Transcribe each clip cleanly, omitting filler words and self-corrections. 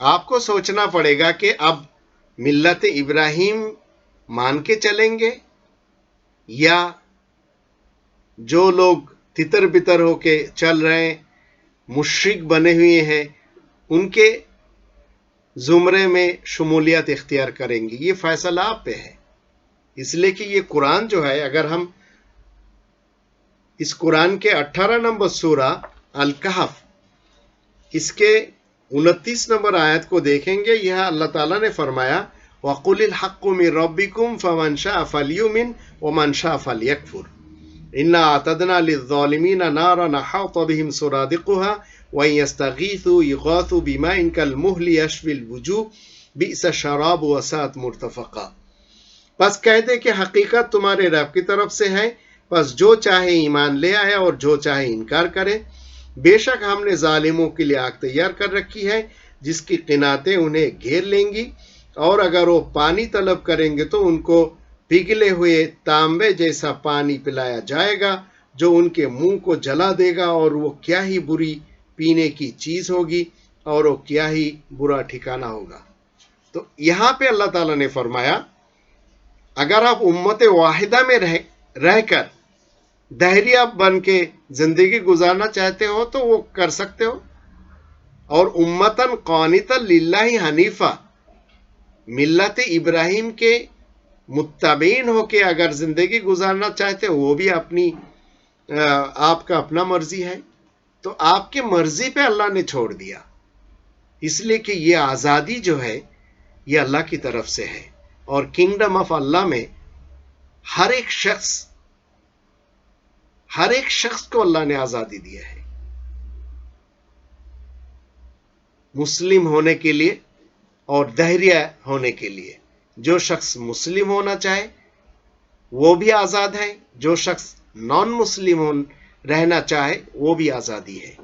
آپ کو سوچنا پڑے گا کہ اب ملت ابراہیم مان کے چلیں گے یا جو لوگ تتر بتر ہو کے چل رہے ہیں، مشرک بنے ہوئے ہیں، ان کے زمرے میں شمولیت اختیار کریں گے. یہ فیصلہ آپ پہ ہے. اس لیے کہ یہ قرآن جو ہے، اگر ہم اس قرآن کے 18 نمبر سورہ الکہف اس کے 29 نمبر آیت کو دیکھیں گے، یہاں اللہ تعالیٰ نے فرمایا وَقُلِ الْحَقُّ مِن رَبِّكُمْ فَمَنْ شَاءَ فَلْيُؤْمِنْ وَمَنْ شَاءَ فَلْيَكْفُرْ إِنَّا أَعْتَدْنَا لِلظَّالِمِينَ نَارًا أَحَاطَ بِهِمْ سُرَادِقُهَا وَإِن يَسْتَغِيثُوا يُغَاثُوا بِمَاءٍ كَالْمُهْلِ يَشْوِي الْوُجُوهَ بِئْسَ الشَّرَابُ وَسَاءَتْ مُرْتَفَقًا. بس کہہ دے کہ حقیقت تمہارے رب کی طرف سے ہے، بس جو چاہے ایمان لے آئے اور جو چاہے انکار کرے. بے شک ہم نے ظالموں کے لیے آگ تیار کر رکھی ہے جس کی قناتیں انہیں گھیر لیں گی، اور اگر وہ پانی طلب کریں گے تو ان کو پگھلے ہوئے تانبے جیسا پانی پلایا جائے گا جو ان کے منہ کو جلا دے گا، اور وہ کیا ہی بری پینے کی چیز ہوگی، اور وہ کیا ہی برا ٹھکانہ ہوگا. تو یہاں پہ اللہ تعالیٰ نے فرمایا اگر آپ امت واحدہ میں رہ کر دہریہ بن کے زندگی گزارنا چاہتے ہو تو وہ کر سکتے ہو، اور امتن قانتا للہ حنیفہ ملت ابراہیم کے متبعین ہو کے اگر زندگی گزارنا چاہتے ہو، وہ بھی آپ کا اپنا مرضی ہے. تو آپ کی مرضی پہ اللہ نے چھوڑ دیا، اس لیے کہ یہ آزادی جو ہے یہ اللہ کی طرف سے ہے، اور کنگڈم آف اللہ میں ہر ایک شخص کو اللہ نے آزادی دیا ہے مسلم ہونے کے لیے اور دہریہ ہونے کے لیے. جو شخص مسلم ہونا چاہے وہ بھی آزاد ہے، جو شخص نان مسلم رہنا چاہے وہ بھی آزادی ہے.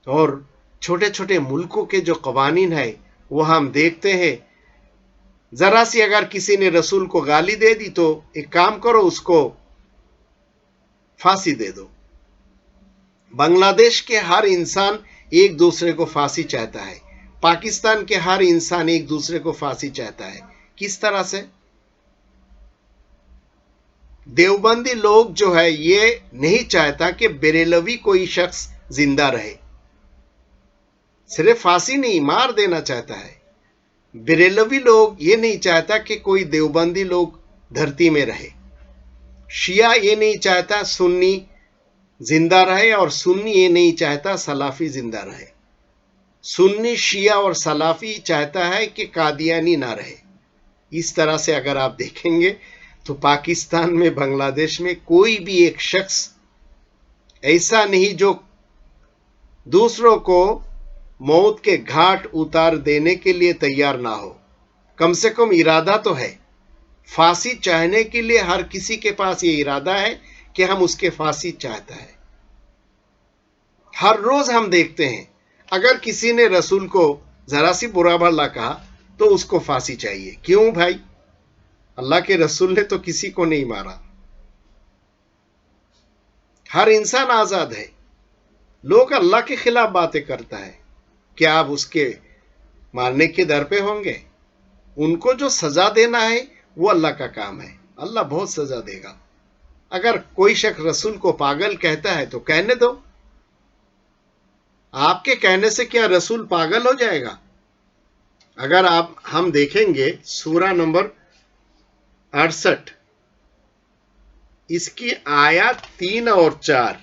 اور چھوٹے چھوٹے ملکوں کے جو قوانین ہیں وہ ہم دیکھتے ہیں، ذرا سی اگر کسی نے رسول کو گالی دے دی تو ایک کام کرو، اس کو پھانسی دے دو. بنگلہ دیش کے ہر انسان ایک دوسرے کو پھانسی چاہتا ہے، پاکستان کے ہر انسان ایک دوسرے کو پھانسی چاہتا ہے. کس طرح سے؟ دیوبندی لوگ جو ہے یہ نہیں چاہتا کہ بریلوی کوئی شخص زندہ رہے، صرف پھانسی نہیں مار دینا چاہتا ہے. بریلوی لوگ یہ نہیں چاہتا کہ کوئی دیوبندی لوگ دھرتی میں رہے. شیعہ یہ نہیں چاہتا سنی زندہ رہے، اور سنی یہ نہیں چاہتا سلافی زندہ رہے. سنی شیعہ اور سلافی چاہتا ہے کہ قادیانی نہ رہے. اس طرح سے اگر آپ دیکھیں گے تو پاکستان میں، بنگلہ دیش میں کوئی بھی ایک شخص ایسا نہیں جو دوسروں کو موت کے گھاٹ اتار دینے کے لیے تیار نہ ہو. کم سے کم ارادہ تو ہے. پھانسی چاہنے کے لیے ہر کسی کے پاس یہ ارادہ ہے کہ ہم اس کے پھانسی چاہتا ہے. ہر روز ہم دیکھتے ہیں اگر کسی نے رسول کو ذرا سی برا بھلا کہا تو اس کو پھانسی چاہیے. کیوں بھائی؟ اللہ کے رسول نے تو کسی کو نہیں مارا. ہر انسان آزاد ہے. لوگ اللہ کے خلاف باتیں کرتا ہے، کیا آپ اس کے مارنے کے در پہ ہوں گے؟ ان کو جو سزا دینا ہے وہ اللہ کا کام ہے، اللہ بہت سزا دے گا. اگر کوئی شخص رسول کو پاگل کہتا ہے تو کہنے دو. آپ کے کہنے سے کیا رسول پاگل ہو جائے گا؟ اگر ہم دیکھیں گے سورہ نمبر 68 اس کی آیات 3 اور 4،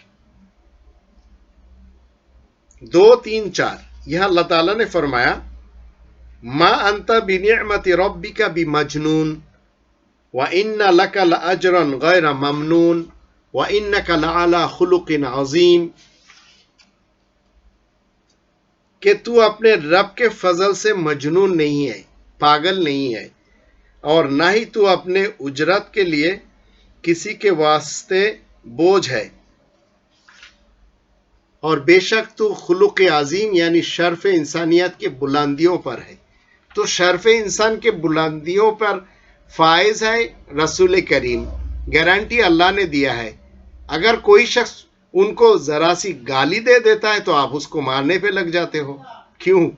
2 3 4، یہاں اللہ تعالیٰ نے فرمایا ما انت بنعمت ربک بمجنون وَإِنَّ لَكَ لَأَجْرًا غَيْرَ مَمْنُونٍ وَإِنَّكَ لَعَلَى خُلُقٍ عَظِيمٍ، کہ تو اپنے رب کے فضل سے مجنون نہیں ہے، پاگل نہیں ہے، اور نہ ہی تو اپنے اجرت کے لیے کسی کے واسطے بوجھ ہے، اور بے شک تو خلق عظیم یعنی شرف انسانیت کے بلندیوں پر ہے. تو شرف انسان کے بلندیوں پر فائز ہے رسول کریم، گارنٹی اللہ نے دیا ہے. اگر کوئی شخص ان کو ذرا سی گالی دے دیتا ہے تو آپ اس کو مارنے پہ لگ جاتے ہو. کیوں؟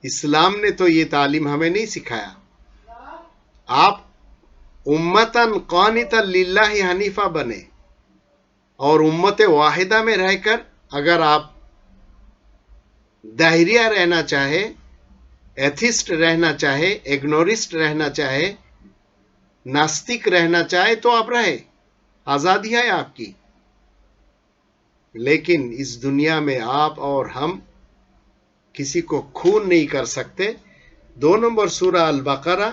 اسلام نے تو یہ تعلیم ہمیں نہیں سکھایا. آپ امتن قانتا للہ حنیفہ بنے، اور امت واحدہ میں رہ کر اگر آپ داہریہ رہنا چاہے، ایتھسٹ رہنا چاہے، ایگنورسٹ رہنا چاہے، ناستک رہنا چاہے تو آپ رہے، آزادی ہے آپ کی. لیکن اس دنیا میں آپ اور ہم کسی کو خون نہیں کر سکتے. 2 نمبر سورہ البقرہ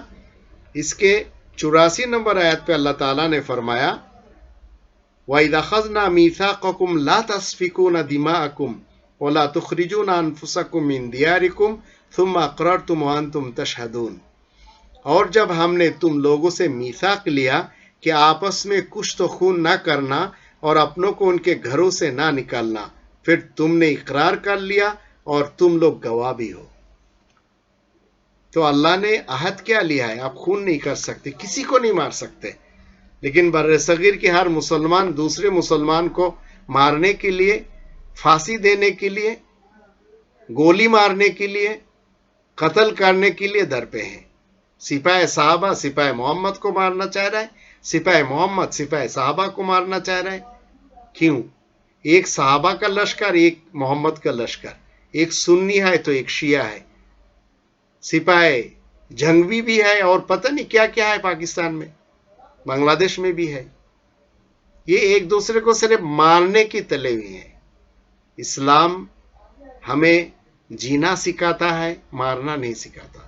اس کے 84 نمبر آیت پہ اللہ تعالیٰ نے فرمایا وَإِذَا أَخَذْنَا مِيثَاقَكُمْ لَا تَسْفِكُونَ دِمَاءَكُمْ وَلَا تُخْرِجُونَ أَنفُسَكُمْ مِنْ دِيَارِكُمْ ثُمَّ أَقْرَرْتُمْ وَأَنْتُمْ تَشْهَدُونَ. اور جب ہم نے تم لوگوں سے میثاق لیا کہ آپس میں کچھ تو خون نہ کرنا اور اپنوں کو ان کے گھروں سے نہ نکالنا، پھر تم نے اقرار کر لیا اور تم لوگ گواہ بھی ہو. تو اللہ نے عہد کیا لیا ہے؟ آپ خون نہیں کر سکتے، کسی کو نہیں مار سکتے. لیکن بر صغیر کے ہر مسلمان دوسرے مسلمان کو مارنے کے لیے، پھانسی دینے کے لیے، گولی مارنے کے لیے، قتل کرنے کے لیے در پہ ہیں. سپاہ صحابہ سپاہ محمد کو مارنا چاہ رہا ہے، سپاہ محمد سپاہ صحابہ کو مارنا چاہ رہا ہے. کیوں؟ ایک صحابہ کا لشکر، ایک محمد کا لشکر، ایک سنی ہے تو ایک شیعہ ہے. سپاہ جنگوی بھی ہے اور پتہ نہیں کیا کیا ہے، پاکستان میں، بنگلہ دیش میں بھی ہے. یہ ایک دوسرے کو صرف مارنے کی تلے ہوئی ہیں. اسلام ہمیں جینا سکھاتا ہے، مارنا نہیں سکھاتا.